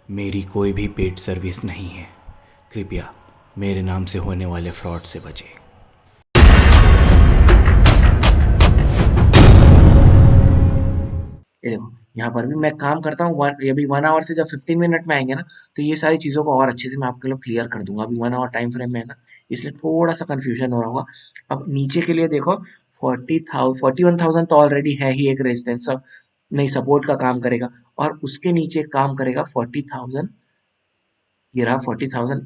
मेरी कोई भी पेड सर्विस नहीं है। कृपया मेरे नाम से होने वाले फ्रॉड से बचें। ये देखो, यहाँ पर भी मैं काम करता हूँ। ये भी 1 आवर से जब 15 मिनट में आएंगे ना, तो ये सारी चीज़ों को और अच्छे से मैं आपके लिए क्लियर कर दूंगा। अभी 1 आवर टाइम फ्रेम में है ना, इसलिए थोड़ा सा कंफ्यूजन हो रहा होगा। अब नीचे के लिए देखो, 41,000 तो ऑलरेडी है ही एक रेजिस्टेंस, नहीं सपोर्ट का काम करेगा। और उसके नीचे काम करेगा 40,000, ये रहा 40,000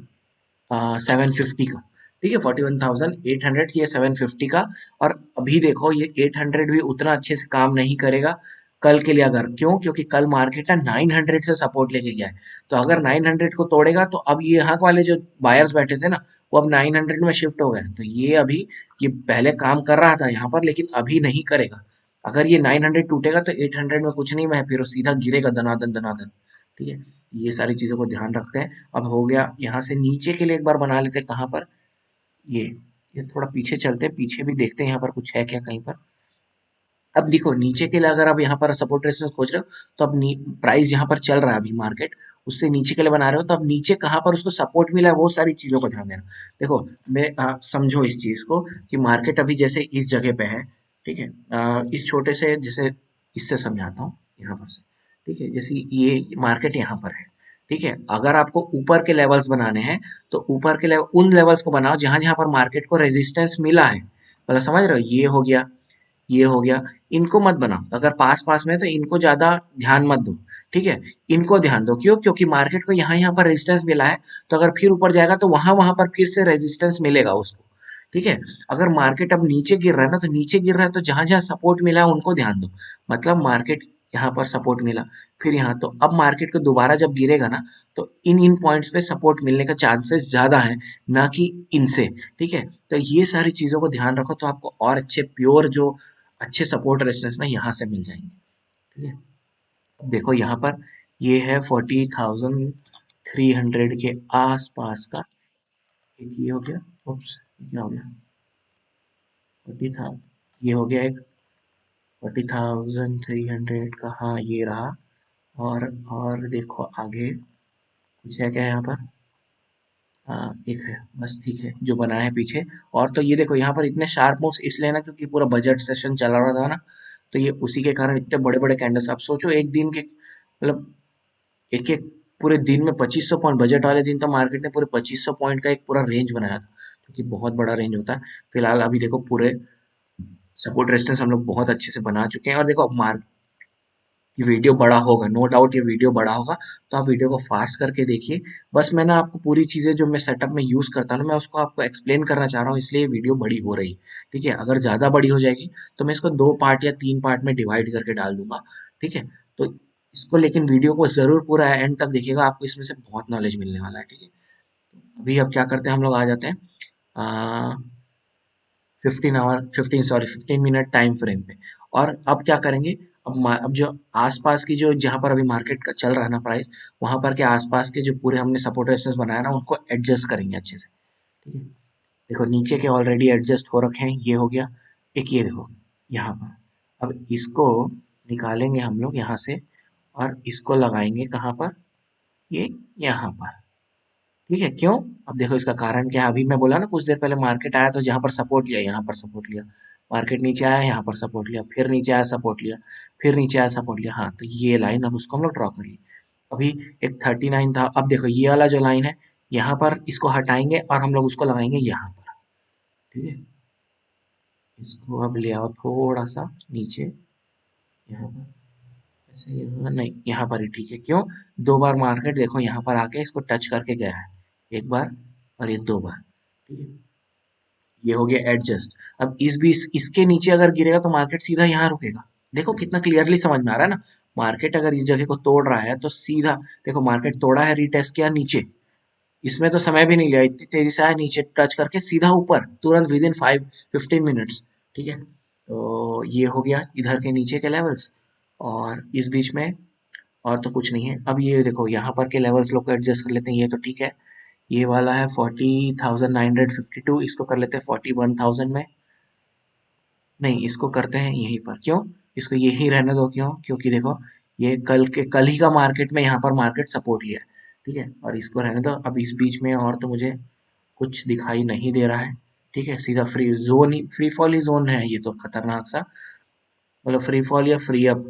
750 का। ठीक है, 41,800 ये 750 का। और अभी देखो ये 800 भी उतना अच्छे से काम नहीं करेगा कल के लिए। अगर क्यों, क्योंकि कल मार्केट है 900 से सपोर्ट लेके गया है। तो अगर 900 को तोड़ेगा तो अब ये यहाँ वाले जो बायर्स बैठे थे ना, वो अब 900 में शिफ्ट हो गए। तो ये अभी, ये पहले काम कर रहा था यहाँ पर, लेकिन अभी नहीं करेगा। अगर ये 900 टूटेगा तो 800 में कुछ नहीं, मैं फिर वो सीधा गिरेगा दनादन दनादन। ठीक है, ये सारी चीजों को ध्यान रखते हैं। अब हो गया, यहाँ से नीचे के लिए एक बार बना लेते हैं। कहाँ पर, ये ये थोड़ा पीछे चलते हैं, पीछे भी देखते हैं यहाँ पर कुछ है क्या कहीं पर। अब देखो नीचे के लिए अगर आप यहाँ पर सपोर्ट रेजिस्टेंस खोज रहे हो, तो अब प्राइस यहाँ पर चल रहा है अभी मार्केट, उससे नीचे के लिए बना रहे हो, तो अब नीचे कहाँ पर उसको सपोर्ट मिला है वो सारी चीजों को ध्यान देना। देखो, मैं समझो इस चीज को कि मार्केट अभी जैसे इस जगह पे है। ठीक है, इस छोटे से जैसे, इससे समझाता हूँ यहाँ पर से। ठीक है, जैसे ये मार्केट यहाँ पर है। ठीक है, अगर आपको ऊपर के लेवल्स बनाने हैं, तो ऊपर के लेवल, उन लेवल्स को बनाओ जहां जहां पर मार्केट को रेजिस्टेंस मिला है। मतलब समझ रहे हो, ये हो गया, ये हो गया। इनको मत बनाओ, अगर पास पास में है तो इनको ज्यादा ध्यान मत दो। ठीक है, इनको ध्यान दो। क्यों, क्योंकि मार्केट को यहाँ यहाँ पर रेजिस्टेंस मिला है, तो अगर फिर ऊपर जाएगा तो वहां वहां पर फिर से रेजिस्टेंस मिलेगा उसको। ठीक है, अगर मार्केट अब नीचे गिर रहा है ना, तो नीचे गिर रहा है तो जहां जहां सपोर्ट मिला है उनको ध्यान दो। मतलब मार्केट यहाँ पर सपोर्ट मिला, फिर यहाँ, तो अब मार्केट को दोबारा जब गिरेगा ना, तो इन इन पॉइंट्स पे सपोर्ट मिलने का चांसेस ज्यादा है, ना कि इनसे। ठीक है, तो ये सारी चीजों को ध्यान रखो, तो आपको और अच्छे प्योर जो अच्छे सपोर्ट रेजिस्टेंस ना यहाँ से मिल जाएंगे। ठीक है, अब देखो यहाँ पर, ये है 40,300 के आसपास का। एक ये हो गया, उप्स, क्या हो गया, 40 था, ये हो गया एक 40,300 का, हाँ ये रहा। और देखो आगे कुछ है क्या यहाँ पर। हाँ एक है, बस ठीक है जो बना है पीछे। और तो ये देखो यहाँ पर इतने शार्प मूव्स इसलिए ना, क्योंकि पूरा बजट सेशन चला रहा था ना, तो ये उसी के कारण इतने बड़े बड़े कैंडल्स। आप सोचो एक दिन के, मतलब एक एक पूरे दिन में 2500 पॉइंट, बजट वाले दिन तो मार्केट ने पूरे 2500 पॉइंट का एक पूरा रेंज बनाया था, क्योंकि बहुत बड़ा रेंज होता है। फिलहाल अभी देखो पूरे सपोर्ट रेजिस्टेंस हम लोग बहुत अच्छे से बना चुके हैं। और देखो मार्क, ये वीडियो बड़ा होगा, नो डाउट ये वीडियो बड़ा होगा, तो आप वीडियो को फास्ट करके देखिए। बस मैं ना आपको पूरी चीज़ें जो मैं सेटअप में यूज़ करता हूँ ना, मैं उसको आपको एक्सप्लेन करना चाह रहा हूँ, इसलिए वीडियो बड़ी हो रही है। ठीक है, अगर ज़्यादा बड़ी हो जाएगी तो मैं इसको 2 पार्ट या 3 पार्ट में डिवाइड करके डाल दूंगा। ठीक है, तो इसको, लेकिन वीडियो को ज़रूर पूरा एंड तक देखिएगा, आपको इसमें से बहुत नॉलेज मिलने वाला है। ठीक है, अभी अब क्या करते हैं, हम लोग आ जाते हैं 15 मिनट टाइम फ्रेम पे। और अब क्या करेंगे, अब जो आसपास की जो, जहां पर अभी मार्केट का चल रहा है ना प्राइस, वहां पर के आसपास के जो पूरे हमने सपोर्ट रेजिस्टेंस बनाया ना, उनको एडजस्ट करेंगे अच्छे से। ठीक है, देखो नीचे के ऑलरेडी एडजस्ट हो रखे हैं, ये हो गया। एक ये देखो यहाँ पर, अब इसको निकालेंगे हम लोग यहाँ से, और इसको लगाएंगे कहाँ पर, ये यहाँ पर। ठीक है, क्यों, अब देखो इसका कारण क्या है। अभी मैं बोला ना कुछ देर पहले, मार्केट आया तो जहां पर सपोर्ट लिया यहाँ पर सपोर्ट लिया, मार्केट नीचे आया यहाँ पर सपोर्ट लिया, फिर नीचे आया सपोर्ट लिया, फिर नीचे आया सपोर्ट लिया। हाँ, तो ये लाइन अब उसको हम लोग ड्रॉ करिए। अभी एक 39 था, अब देखो ये वाला जो लाइन है, यहाँ पर इसको हटाएंगे और हम लोग उसको लगाएंगे यहाँ पर। ठीक है, इसको अब ले आओ थोड़ा सा नीचे, यहाँ पर, ऐसे यहाँ नहीं, यहाँ पर ही ठीक है। क्यों, 2 बार मार्केट देखो यहाँ पर आके इसको टच करके गया है, एक बार और ये 2 बार। ठीक है, ये हो गया एडजस्ट। अब इस भी इसके नीचे अगर गिरेगा तो मार्केट सीधा यहाँ रुकेगा। देखो कितना क्लियरली समझ में आ रहा है ना, मार्केट अगर इस जगह को तोड़ रहा है तो सीधा, देखो मार्केट तोड़ा है, रीटेस्ट किया नीचे, इसमें तो समय भी नहीं लिया, इतनी तेजी से आया नीचे टच करके सीधा ऊपर तुरंत विद इन 5-15 मिनट्स। ठीक है, तो ये हो गया इधर के नीचे के लेवल्स। और इस बीच में और तो कुछ नहीं है। अब ये देखो यहाँ पर के लेवल्स लोग को एडजस्ट कर लेते हैं, ये तो ठीक है। ये वाला है 40,952, इसको कर लेते हैं 41,000 में। नहीं, इसको करते हैं यहीं पर, क्यों, इसको यही रहने दो। क्यों, क्योंकि देखो ये कल ही का मार्केट में यहाँ पर मार्केट सपोर्ट लिया है, ठीक है। और इसको रहने दो। अब इस बीच में और तो मुझे कुछ दिखाई नहीं दे रहा है, ठीक है। सीधा फ्री जोन ही, फ्री फॉल ही जोन है ये तो, खतरनाक सा। मतलब फ्री फॉल या फ्री अप,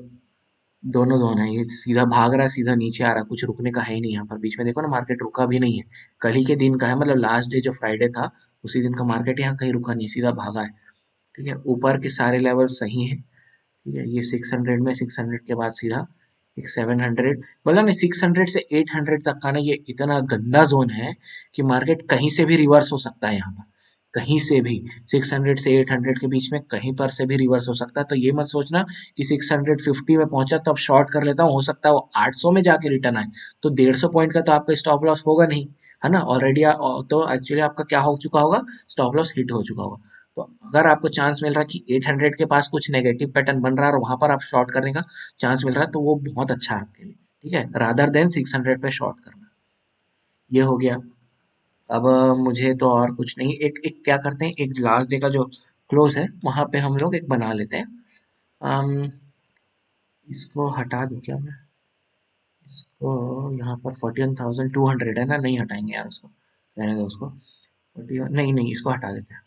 दोनों जोन है ये। सीधा भाग रहा है, सीधा नीचे आ रहा है, कुछ रुकने का है ही नहीं यहाँ पर। बीच में देखो ना, मार्केट रुका भी नहीं है। कल ही के दिन का है, मतलब लास्ट डे जो फ्राइडे था उसी दिन का मार्केट। यहाँ कहीं रुका नहीं, सीधा भागा है, ठीक है। ऊपर के सारे लेवल सही है, ठीक है। ये 600 में, 600 के बाद सीधा एक 700, बोला ना 600 से 800 तक का ना, ये इतना गंदा जोन है कि मार्केट कहीं से भी रिवर्स हो सकता है यहाँ पर, कहीं से भी। 600 से 800 के बीच में कहीं पर से भी रिवर्स हो सकता है। तो ये मत सोचना कि 650 में पहुंचा तो अब शॉर्ट कर लेता हूँ, हो सकता है वो 800 में जाके रिटर्न आए, तो 150 पॉइंट का तो आपका स्टॉप लॉस होगा नहीं, है ना। ऑलरेडी तो एक्चुअली आपका क्या हो चुका होगा, स्टॉप लॉस हिट हो चुका होगा। तो अगर आपको चांस मिल रहा है कि 800 के पास कुछ नेगेटिव पैटर्न बन रहा है और वहां पर आप शॉर्ट करने का चांस मिल रहा है, तो वो बहुत अच्छा है आपके लिए, ठीक है, रादर देन 600 पे शॉर्ट करना। ये हो गया। अब मुझे तो और कुछ नहीं, एक एक क्या करते हैं, एक लास्ट डे का जो क्लोज है वहां पे हम लोग एक बना लेते हैं। अम, इसको हटा दूं क्या मैं, इसको यहाँ पर 41,200 है ना, नहीं हटाएंगे यार उसको, रहने दो उसको। 41, नहीं नहीं, इसको हटा देते हैं,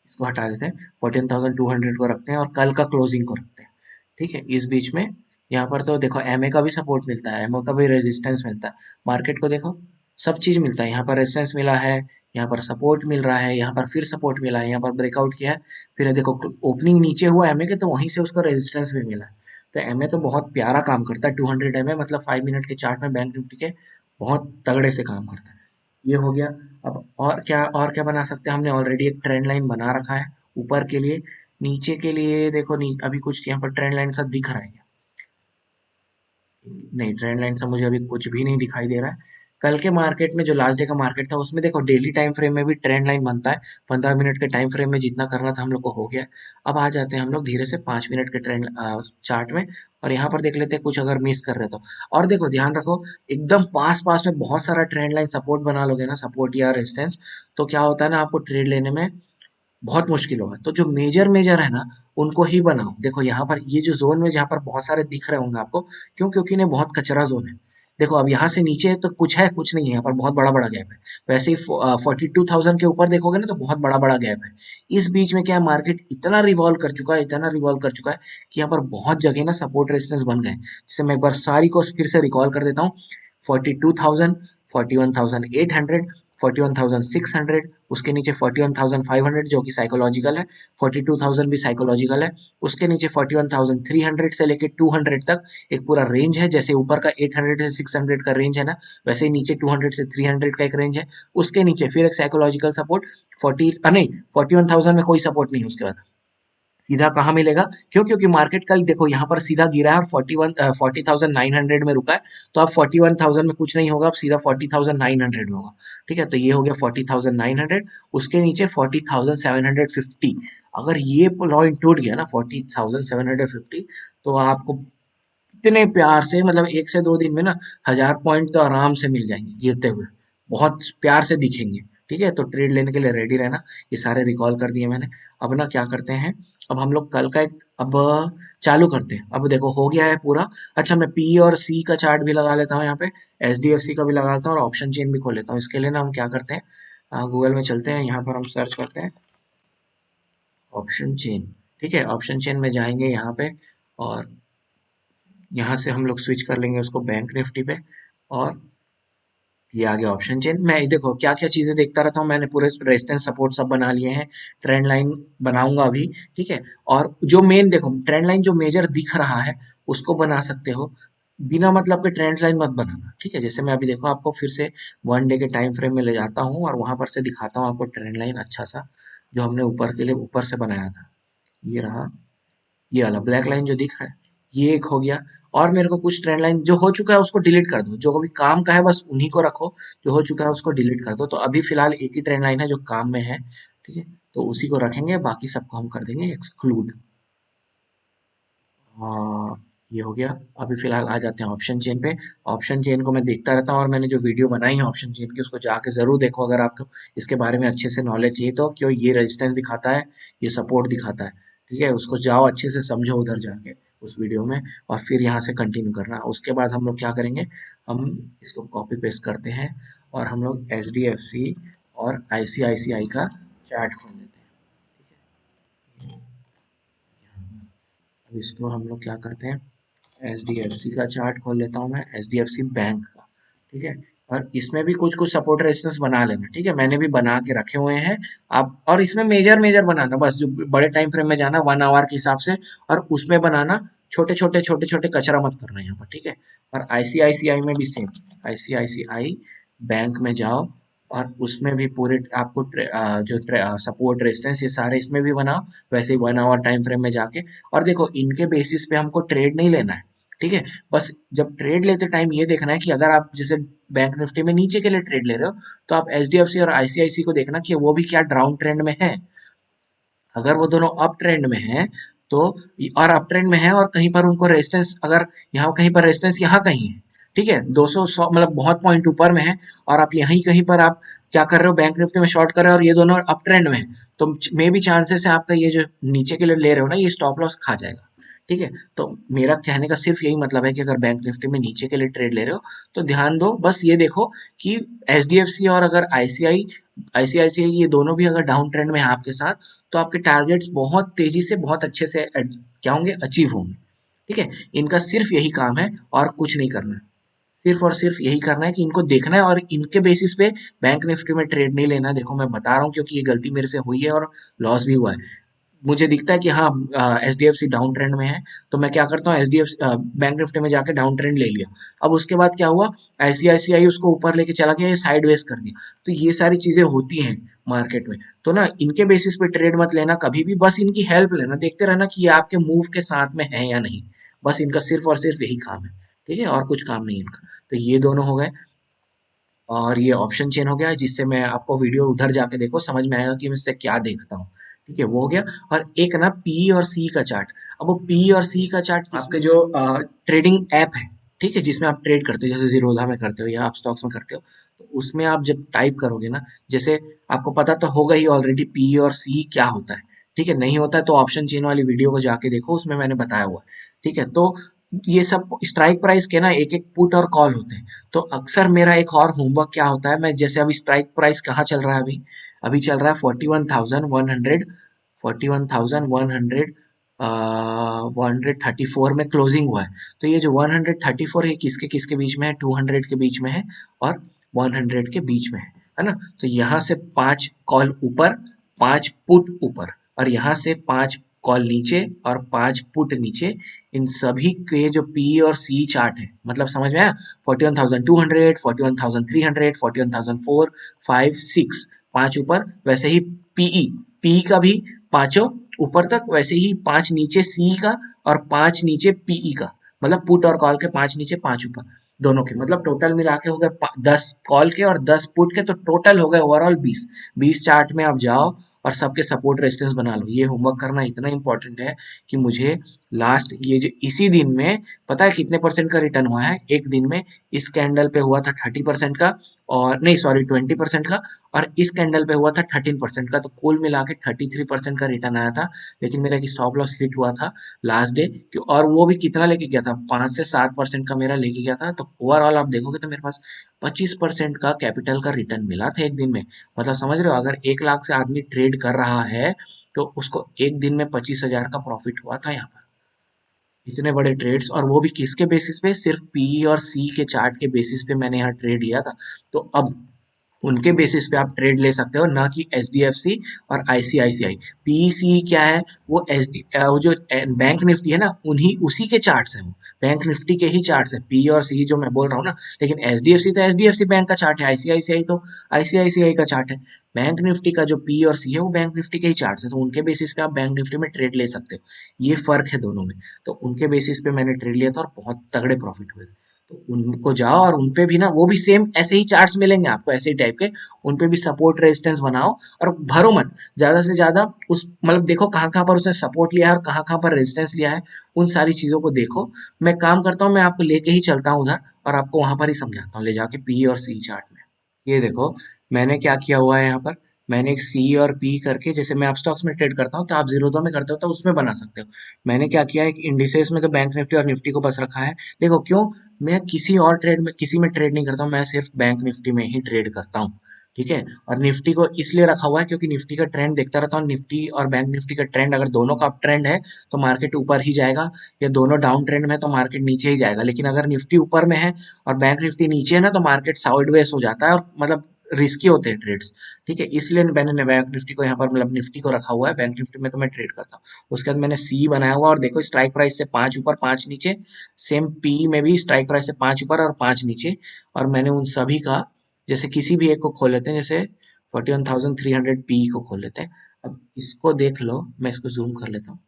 इसको हटा देते हैं। 14,200 को रखते हैं और कल का क्लोजिंग को रखते हैं, ठीक है। इस बीच में यहाँ पर तो देखो एमए का भी सपोर्ट मिलता है, एमओ का भी रेजिस्टेंस मिलता है। मार्केट को देखो, सब चीज मिलता है। यहाँ पर रेजिस्टेंस मिला है, यहाँ पर सपोर्ट मिल रहा है, यहाँ पर फिर सपोर्ट मिला है, यहाँ पर ब्रेकआउट किया है, फिर देखो ओपनिंग नीचे हुआ एमए के, तो वहीं से उसको रेजिस्टेंस भी मिला है। तो एमए तो बहुत प्यारा काम करता है, 200 एमए, मतलब 5 मिनट के चार्ट में बैंक निफ्टी के बहुत तगड़े से काम करता है। ये हो गया। अब और क्या बना सकते हैं, हमने ऑलरेडी एक ट्रेंड लाइन बना रखा है ऊपर के लिए। नीचे के लिए देखो, अभी कुछ यहाँ पर ट्रेंड लाइन सा दिख रहा है क्या? नहीं, ट्रेंड लाइन सा मुझे अभी कुछ भी नहीं दिखाई दे रहा है। कल के मार्केट में जो लास्ट डे का मार्केट था उसमें देखो डेली टाइम फ्रेम में भी ट्रेंड लाइन बनता है। 15 मिनट के टाइम फ्रेम में जितना करना था हम लोग को हो गया। अब आ जाते हैं हम लोग धीरे से 5 मिनट के ट्रेंड चार्ट में, और यहाँ पर देख लेते हैं कुछ अगर मिस कर रहे तो। और देखो ध्यान रखो, एकदम पास पास में बहुत सारा ट्रेंड लाइन सपोर्ट बना लोगे ना, सपोर्ट या रेजिस्टेंस, तो क्या होता है ना, आपको ट्रेड लेने में बहुत मुश्किल होगा। तो जो मेजर मेजर है ना, उनको ही बनाओ। देखो यहाँ पर ये जो जोन में जहाँ पर बहुत सारे दिख रहे होंगे आपको, क्यों, क्योंकि इन्हें बहुत कचरा जोन है। देखो अब यहाँ से नीचे तो कुछ है, कुछ नहीं है, यहाँ पर बहुत बड़ा बड़ा गैप है। वैसे ही 42,000 के ऊपर देखोगे ना, तो बहुत बड़ा बड़ा गैप है। इस बीच में क्या है, मार्केट इतना रिवॉल्व कर चुका है, इतना रिवॉल्व कर चुका है कि यहाँ पर बहुत जगह ना सपोर्ट रेजिस्टेंस बन गए। जैसे मैं एक बार सारी को फिर से रिकॉल कर देता हूँ। 42,000, 41,800, 41,600, उसके नीचे 41,500 जो कि साइकोलॉजिकल है, 42,000 भी साइकोलॉजिकल है। उसके नीचे 41,300 से लेके 200 तक एक पूरा रेंज है। जैसे ऊपर का 800 से 600 का रेंज है ना, वैसे ही नीचे 200 से 300 का एक रेंज है। उसके नीचे फिर एक साइकोलॉजिकल सपोर्ट 41,000 में कोई सपोर्ट नहीं है उसके बाद। सीधा कहाँ मिलेगा, क्यों, क्योंकि मार्केट कल देखो यहाँ पर सीधा गिरा है और 40,900 में रुका है। तो अब 41,000 में कुछ नहीं होगा, अब सीधा 40,900 में होगा, ठीक है। तो ये हो गया 40,900। उसके नीचे 40,750, अगर ये पॉइंट टूट गया ना 40,750, तो आपको इतने प्यार से, मतलब 1 से 2 दिन में ना 1,000 पॉइंट तो आराम से मिल जाएंगे गिरते हुए, बहुत प्यार से दिखेंगे, ठीक है। तो ट्रेड लेने के लिए रेडी रहना। ये सारे रिकॉल कर दिए मैंने। अब ना क्या करते हैं, अब हम लोग कल का एक अब चालू करते हैं। अब देखो हो गया है पूरा। अच्छा, मैं पी और सी का चार्ट भी लगा लेता हूँ यहाँ पे, एचडीएफसी का भी लगा लेता हूँ और ऑप्शन चेन भी खोल लेता हूँ। इसके लिए ना हम क्या करते हैं, गूगल में चलते हैं, यहाँ पर हम सर्च करते हैं ऑप्शन चेन, ठीक है। ऑप्शन चेन में जाएंगे यहाँ पे, और यहाँ से हम लोग स्विच कर लेंगे उसको बैंक निफ्टी पे। और ये आ गया ऑप्शन चेन। मैं देखो क्या क्या चीजें देखता रहता हूँ, मैंने पूरे रेजिस्टेंस सपोर्ट सब बना लिए हैं। ट्रेंड लाइन बनाऊंगा अभी, ठीक है। और जो मेन देखो ट्रेंड लाइन जो मेजर दिख रहा है उसको बना सकते हो, बिना मतलब के ट्रेंड लाइन मत बनाना, ठीक है। जैसे मैं अभी देखो आपको फिर से 1 डे के टाइम फ्रेम में ले जाता हूँ और वहां पर से दिखाता हूँ आपको ट्रेंड लाइन अच्छा सा, जो हमने ऊपर के लिए ऊपर से बनाया था। ये रहा, ये वाला ब्लैक लाइन जो दिख रहा है, ये एक हो गया। और मेरे को कुछ ट्रेंड लाइन जो हो चुका है उसको डिलीट कर दो, जो अभी काम का है बस उन्हीं को रखो, जो हो चुका है उसको डिलीट कर दो। तो अभी फिलहाल एक ही ट्रेंड लाइन है जो काम में है, ठीक है। तो उसी को रखेंगे, बाकी सबको हम कर देंगे एक्सक्लूड। ये हो गया। अभी फिलहाल आ जाते हैं ऑप्शन चेन पे। ऑप्शन चेन को मैं देखता रहता हूँ और मैंने जो वीडियो बनाई है ऑप्शन चेन की उसको जाके जरूर देखो, अगर आपको इसके बारे में अच्छे से नॉलेज चाहिए तो। क्यों, ये रेजिस्टेंस दिखाता है, ये सपोर्ट दिखाता है, ठीक है। उसको जाओ अच्छे से समझो उधर जाके, उस वीडियो में, और फिर यहाँ से कंटिन्यू करना। उसके बाद हम लोग क्या करेंगे, हम इसको कॉपी पेस्ट करते हैं और हम लोग HDFC और ICICI का चार्ट खोल लेते हैं। ठीक है, अब इसको हम लोग क्या करते हैं, HDFC का चार्ट खोल लेता हूँ मैं, HDFC बैंक का। ठीक है, और इसमें भी कुछ कुछ सपोर्ट रेजिस्टेंस बना लेना। ठीक है, मैंने भी बना के रखे हुए हैं आप, और इसमें मेजर मेजर बनाना, बस जो बड़े टाइम फ्रेम में जाना 1 आवर के हिसाब से, और उसमें बनाना, छोटे छोटे छोटे छोटे कचरा मत करना यहाँ पर। ठीक है, और ICICI में भी सेम, ICICI बैंक में जाओ और उसमें भी पूरे आपको जो सपोर्ट रेजिस्टेंस ये सारे इसमें भी बनाओ, वैसे ही 1 आवर टाइम फ्रेम में जाके। और देखो इनके बेसिस पे हमको ट्रेड नहीं लेना है। ठीक है, बस जब ट्रेड लेते टाइम ये देखना है कि अगर आप जैसे बैंक निफ्टी में नीचे के लिए ट्रेड ले रहे हो, तो आप HDFC और ICICI को देखना कि वो भी क्या डाउन ट्रेंड में है। अगर वो दोनों अप ट्रेंड में हैं तो, और अप ट्रेंड में है और कहीं पर उनको रेजिस्टेंस, अगर यहाँ कहीं पर रेजिस्टेंस यहाँ कहीं है, ठीक है, 200 100 मतलब बहुत पॉइंट ऊपर में है, और आप यहीं कहीं पर आप क्या कर रहे हो, बैंक निफ्टी में शॉर्ट कर रहे हो और ये दोनों अप ट्रेंड में है, तो मे भी चांसेस है आपका ये जो नीचे के लिए ले रहे हो ना, ये स्टॉप लॉस खा जाएगा। ठीक है, तो मेरा कहने का सिर्फ यही मतलब है कि अगर बैंक निफ्टी में नीचे के लिए ट्रेड ले रहे हो तो ध्यान दो, बस ये देखो कि HDFC और अगर ICICI ये दोनों भी अगर डाउन ट्रेंड में है आपके साथ, तो आपके टारगेट्स बहुत तेजी से बहुत अच्छे से क्या होंगे, अचीव होंगे। ठीक है, इनका सिर्फ यही काम है और कुछ नहीं करना है, सिर्फ और सिर्फ यही करना है कि इनको देखना है और इनके बेसिस पे बैंक निफ्टी में ट्रेड नहीं लेना। देखो मैं बता रहा हूँ क्योंकि ये गलती मेरे से हुई है और लॉस भी हुआ है। मुझे दिखता है कि हाँ HDFC डाउन ट्रेंड में है, तो मैं क्या करता हूँ, HDFC बैंक निफ्टी में जाके डाउन ट्रेंड ले लिया। अब उसके बाद क्या हुआ, ICICI उसको ऊपर लेके चला गया, ये साइडवेज कर दिया। तो ये सारी चीजें होती हैं मार्केट में, तो ना इनके बेसिस पे ट्रेड मत लेना कभी भी, बस इनकी हेल्प लेना, देखते रहना कि ये आपके मूव के साथ में है या नहीं। बस इनका सिर्फ और सिर्फ यही काम है। ठीक है, और कुछ काम नहीं इनका। तो ये दोनों हो गए, और ये ऑप्शन चेन हो गया है, जिससे मैं आपको वीडियो उधर जाके देखो, समझ में आएगा कि मैं इससे क्या देखता हूँ। ठीक है, वो हो गया। और एक ना पी और सी का चार्ट, अब वो पी और सी का चार्ट आपके जो ट्रेडिंग ऐप है, ठीक है, जिसमें आप ट्रेड करते हो, जैसे जीरोधा में करते हो या आप स्टॉक्स में करते हो, तो उसमें आप जब टाइप करोगे ना, जैसे आपको पता तो होगा ही ऑलरेडी पी और सी क्या होता है। ठीक है, नहीं होता है तो ऑप्शन चेन वाली वीडियो को जाके देखो, उसमें मैंने बताया हुआ है। ठीक है, तो ये सब स्ट्राइक प्राइस के ना एक एक पुट और कॉल होते हैं। तो अक्सर मेरा एक और होमवर्क क्या होता है, मैं जैसे अभी स्ट्राइक प्राइस कहाँ चल रहा है, अभी अभी चल रहा है 41,100, 41,100 134 में क्लोजिंग हुआ है। तो ये जो 134 है किसके किसके बीच में है, 200 के बीच में है और 100 के बीच में है ना। तो यहाँ से 5 कॉल ऊपर, 5 पुट ऊपर, और यहाँ से 5 कॉल नीचे और 5 पुट नीचे, इन सभी के जो पी और सी चार्ट है, मतलब समझ में आया, 41,200, 41,300, 41,004, 5, 6, 5 ऊपर, वैसे ही पीई, पी का भी पांचों ऊपर तक, वैसे ही 5 नीचे सी का और 5 नीचे पीई का, मतलब पुट और कॉल के 5 नीचे 5 ऊपर दोनों के, मतलब टोटल मिला के हो गए 10 कॉल के और 10 पुट के, तो टोटल हो गए ओवरऑल 20। 20 चार्ट में आप जाओ और सबके सपोर्ट रेजिस्टेंस बना लो। ये होमवर्क करना इतना इंपॉर्टेंट है कि मुझे लास्ट ये जो इसी दिन में पता है कितने परसेंट का रिटर्न हुआ है एक दिन में, इस कैंडल पे हुआ था 30% का, और नहीं सॉरी 20% का, और इस कैंडल पे हुआ था 13% का, तो कुल मिला के 33% का रिटर्न आया था। लेकिन मेरा एक स्टॉप लॉस हिट हुआ था लास्ट डे, और वो भी कितना लेके गया था, 5 से 7% का मेरा लेके गया था। तो ओवरऑल आप देखोगे तो मेरे पास 25% का कैपिटल का रिटर्न मिला था एक दिन में। मतलब समझ रहे हो, अगर 1 लाख से आदमी ट्रेड कर रहा है तो उसको एक दिन में 25,000 का प्रॉफिट हुआ था यहाँ पर, इतने बड़े ट्रेड्स, और वो भी किसके बेसिस पे, सिर्फ पी और सी के चार्ट के बेसिस पे मैंने यहाँ ट्रेड लिया था। तो अब उनके बेसिस पे आप ट्रेड ले सकते हो, ना कि HDFC और ICICI। PEC क्या है, वो जो बैंक निफ्टी है ना, उन्हीं उसी के चार्ट्स हैं, वो बैंक निफ्टी के ही चार्ट्स हैं, पी और सी जो मैं बोल रहा हूँ ना। लेकिन HDFC तो HDFC बैंक का चार्ट है, ICICI तो ICICI का चार्ट है। बैंक निफ्टी का जो पी और सी है वो बैंक निफ्टी के ही चार्ट्स है, तो उनके बेसिस पे आप बैंक निफ्टी में ट्रेड ले सकते हो। ये फर्क है दोनों में। तो उनके बेसिस पे मैंने ट्रेड लिया था और बहुत तगड़े प्रॉफिट हुए थे। तो उनको जाओ और उनपे भी ना, वो भी सेम ऐसे ही चार्ट्स मिलेंगे आपको, ऐसे ही टाइप के, उनपे भी सपोर्ट रेजिस्टेंस बनाओ। और भरो मत, ज्यादा से ज्यादा उस मतलब देखो कहाँ कहाँ पर उसने सपोर्ट लिया है और कहाँ कहाँ पर रेजिस्टेंस लिया है, उन सारी चीजों को देखो। मैं काम करता हूँ, मैं आपको लेके ही चलता हूँ उधर और आपको वहां पर ही समझाता हूँ ले जाके पी और सी चार्ट में। ये देखो मैंने क्या किया हुआ है यहाँ पर, मैंने एक सी और पी करके, जैसे मैं आप स्टॉक्स में ट्रेड करता हूँ तो आप जीरोधा में करते हो तो उसमें बना सकते हो। मैंने क्या किया, एक इंडिसेस में तो बैंक निफ्टी और निफ्टी को बस रखा है। देखो क्यों, मैं किसी और ट्रेड में किसी में ट्रेड नहीं करता हूँ, मैं सिर्फ बैंक निफ्टी में ही ट्रेड करता हूँ। ठीक है, और निफ्टी को इसलिए रखा हुआ है क्योंकि निफ्टी का ट्रेंड देखता रहता हूँ। निफ्टी और बैंक निफ्टी का ट्रेंड अगर दोनों का अप ट्रेंड है तो मार्केट ऊपर ही जाएगा, या दोनों डाउन ट्रेंड में है तो मार्केट नीचे ही जाएगा। लेकिन अगर निफ्टी ऊपर में है और बैंक निफ्टी नीचे है ना, तो मार्केट साइडवेज हो जाता है और मतलब रिस्की होते हैं ट्रेड्स। ठीक है, इसलिए मैंने बैंक निफ्टी को यहाँ पर, मतलब निफ्टी को रखा हुआ है। बैंक निफ्टी में तो मैं ट्रेड करता हूँ। उसके बाद मैंने सी बनाया हुआ, और देखो स्ट्राइक प्राइस से 5 ऊपर 5 नीचे। सेम पी में भी स्ट्राइक प्राइस से 5 ऊपर और 5 नीचे। और मैंने उन सभी का, जैसे किसी भी एक को खोल लेते हैं, जैसे 41,300 पी को खोल लेते हैं। अब इसको देख लो, मैं इसको जूम कर लेता हूँ,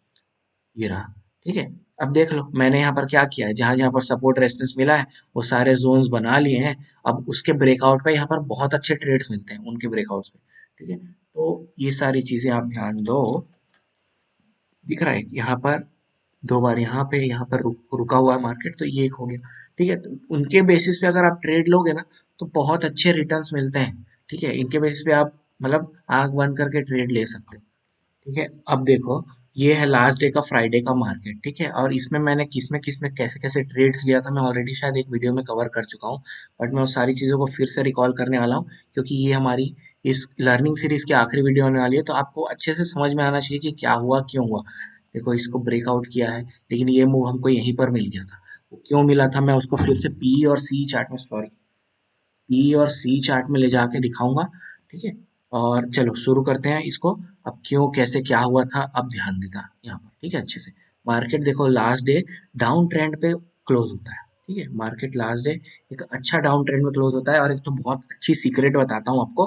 ये रहा। ठीक है, अब देख लो मैंने यहाँ पर क्या किया है, जहां जहां पर सपोर्ट रेजिस्टेंस मिला है वो सारे जोन्स बना लिए हैं। अब उसके ब्रेकआउट पे यहाँ पर बहुत अच्छे ट्रेड्स मिलते हैं, उनके ब्रेकआउट्स पे। ठीक है, तो ये सारी चीजें आप ध्यान दो। दिख रहा है कि यहाँ पर 2 बार यहाँ पर रुका हुआ है मार्केट, तो ये एक हो गया। ठीक है, तो उनके बेसिस पे अगर आप ट्रेड लोगे ना, तो बहुत अच्छे रिटर्न्स मिलते हैं। ठीक है, इनके बेसिस पे आप मतलब आंख बंद करके ट्रेड ले सकते हो। ठीक है, अब देखो ये है लास्ट डे का, फ्राइडे का मार्केट। ठीक है, और इसमें मैंने किसमें कैसे कैसे ट्रेड्स लिया था, मैं ऑलरेडी शायद एक वीडियो में कवर कर चुका हूँ। बट मैं उस सारी चीज़ों को फिर से रिकॉल करने वाला हूँ, क्योंकि ये हमारी इस लर्निंग सीरीज की आखिरी वीडियो होने वाली है। तो आपको अच्छे से समझ में आना चाहिए कि क्या हुआ क्यों हुआ। देखो इसको ब्रेकआउट किया है, लेकिन ये मूव हमको यहीं पर मिल गया था। वो क्यों मिला था, मैं उसको फिर से पी और सी चार्ट में, सॉरी, पी और सी चार्ट में ले जाके दिखाऊंगा। ठीक है, और चलो शुरू करते हैं इसको। अब क्यों कैसे क्या हुआ था, अब ध्यान देता यहाँ पर। ठीक है, अच्छे से मार्केट देखो लास्ट डे डाउन ट्रेंड पे क्लोज होता है। ठीक है, मार्केट लास्ट डे एक अच्छा डाउन ट्रेंड में क्लोज होता है। और एक तो बहुत अच्छी सीक्रेट बताता हूँ आपको,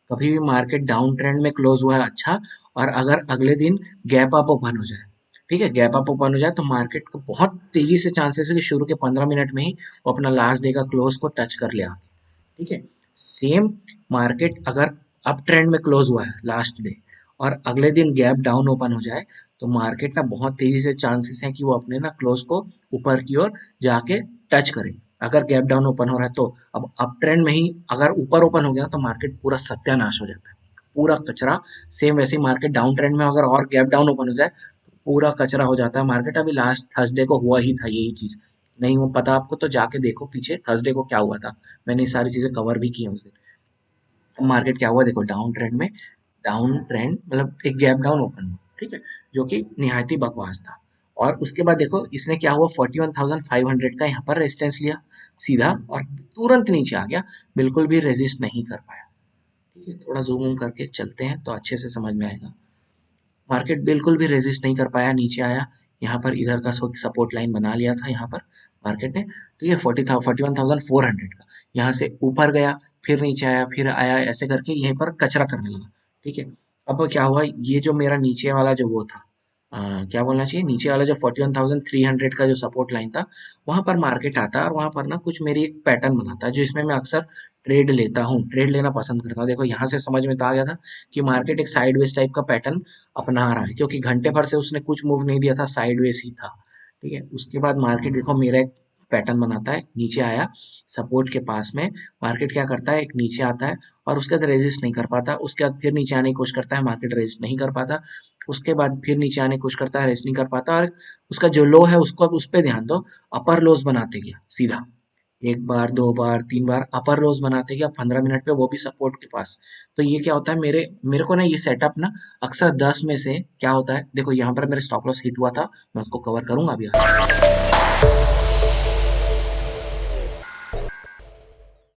कभी भी मार्केट डाउन ट्रेंड में क्लोज हुआ है अच्छा, और अगर अगले दिन गैप अप ओपन हो जाए, ठीक है, गैप अप ओपन हो जाए, तो मार्केट को बहुत तेजी से चांसेस है कि शुरू के 15 मिनट में ही वो अपना लास्ट डे का क्लोज को टच कर ले आके। ठीक है, सेम मार्केट अगर अप ट्रेंड में क्लोज हुआ है लास्ट डे और अगले दिन गैप डाउन ओपन हो जाए, तो मार्केट ना बहुत तेजी से चांसेस है कि वो अपने ना क्लोज को ऊपर की ओर जाके टच करे। अगर गैप डाउन ओपन हो रहा है तो, अब अप ट्रेंड में ही अगर ऊपर ओपन हो गया तो मार्केट पूरा सत्यानाश हो जाता है, पूरा कचरा। सेम वैसे ही मार्केट डाउन ट्रेंड में अगर और गैप डाउन ओपन हो जाए तो पूरा कचरा हो जाता है मार्केट। अभी लास्ट थर्सडे को हुआ ही था यही चीज। नहीं वो पता आपको तो जाके देखो पीछे थर्सडे को क्या हुआ था, मैंने ये सारी चीजें कवर भी की हैं उस दिन। अब मार्केट क्या हुआ देखो, डाउन ट्रेंड में, डाउन ट्रेंड मतलब एक गैप डाउन ओपन हुआ। ठीक है, जो कि निहायती बकवास था। और उसके बाद देखो इसने क्या हुआ, 41,500 का यहाँ पर रेजिस्टेंस लिया सीधा, और तुरंत नीचे आ गया, बिल्कुल भी रेजिस्ट नहीं कर पाया। ठीक है, थोड़ा जूम करके चलते हैं तो अच्छे से समझ में आएगा। मार्केट बिल्कुल भी रेजिस्ट नहीं कर पाया, नीचे आया। यहाँ पर इधर का सपोर्ट लाइन बना लिया था यहाँ पर मार्केट ने। तो ये 41,400 का यहाँ से ऊपर गया, फिर नीचे आया, फिर आया, ऐसे करके यहीं पर कचरा करने लगा। ठीक है, अब क्या हुआ, ये जो मेरा नीचे वाला जो वो था, क्या बोलना चाहिए, नीचे वाला जो 41,300 का जो सपोर्ट लाइन था, वहां पर मार्केट आता है और वहां पर ना कुछ मेरी एक पैटर्न बनाता है, जो इसमें मैं अक्सर ट्रेड लेता हूँ, ट्रेड लेना पसंद करता हूँ। देखो यहाँ से समझ में तो आ गया था कि मार्केट एक साइडवेज टाइप का पैटर्न अपना रहा है, क्योंकि घंटे भर से उसने कुछ मूव नहीं दिया था, साइडवेज ही था। ठीक है, उसके बाद मार्केट देखो मेरा एक पैटर्न बनाता है, नीचे आया सपोर्ट के पास में, मार्केट क्या करता है, एक नीचे आता है और उसके बाद रेजिस्ट नहीं कर पाता, उसके बाद फिर नीचे आने की कोशिश करता है, मार्केट रेजिस्ट नहीं कर पाता, उसके बाद फिर नीचे आने की कोशिश करता है, रेजिस्ट नहीं कर पाता, और उसका जो लो है उसको, अब उस पर ध्यान दो, अपर लोज बनाते गया सीधा, एक बार दो बार तीन बार अपर रोज बनाते गया 15 मिनट पे, वो भी सपोर्ट के पास। तो ये क्या होता है, मेरे मेरे को ना ये सेटअप ना अक्सर 10 में से क्या होता है, देखो यहाँ पर मेरे स्टॉप लॉस हिट हुआ था, मैं उसको कवर करूंगा अभी।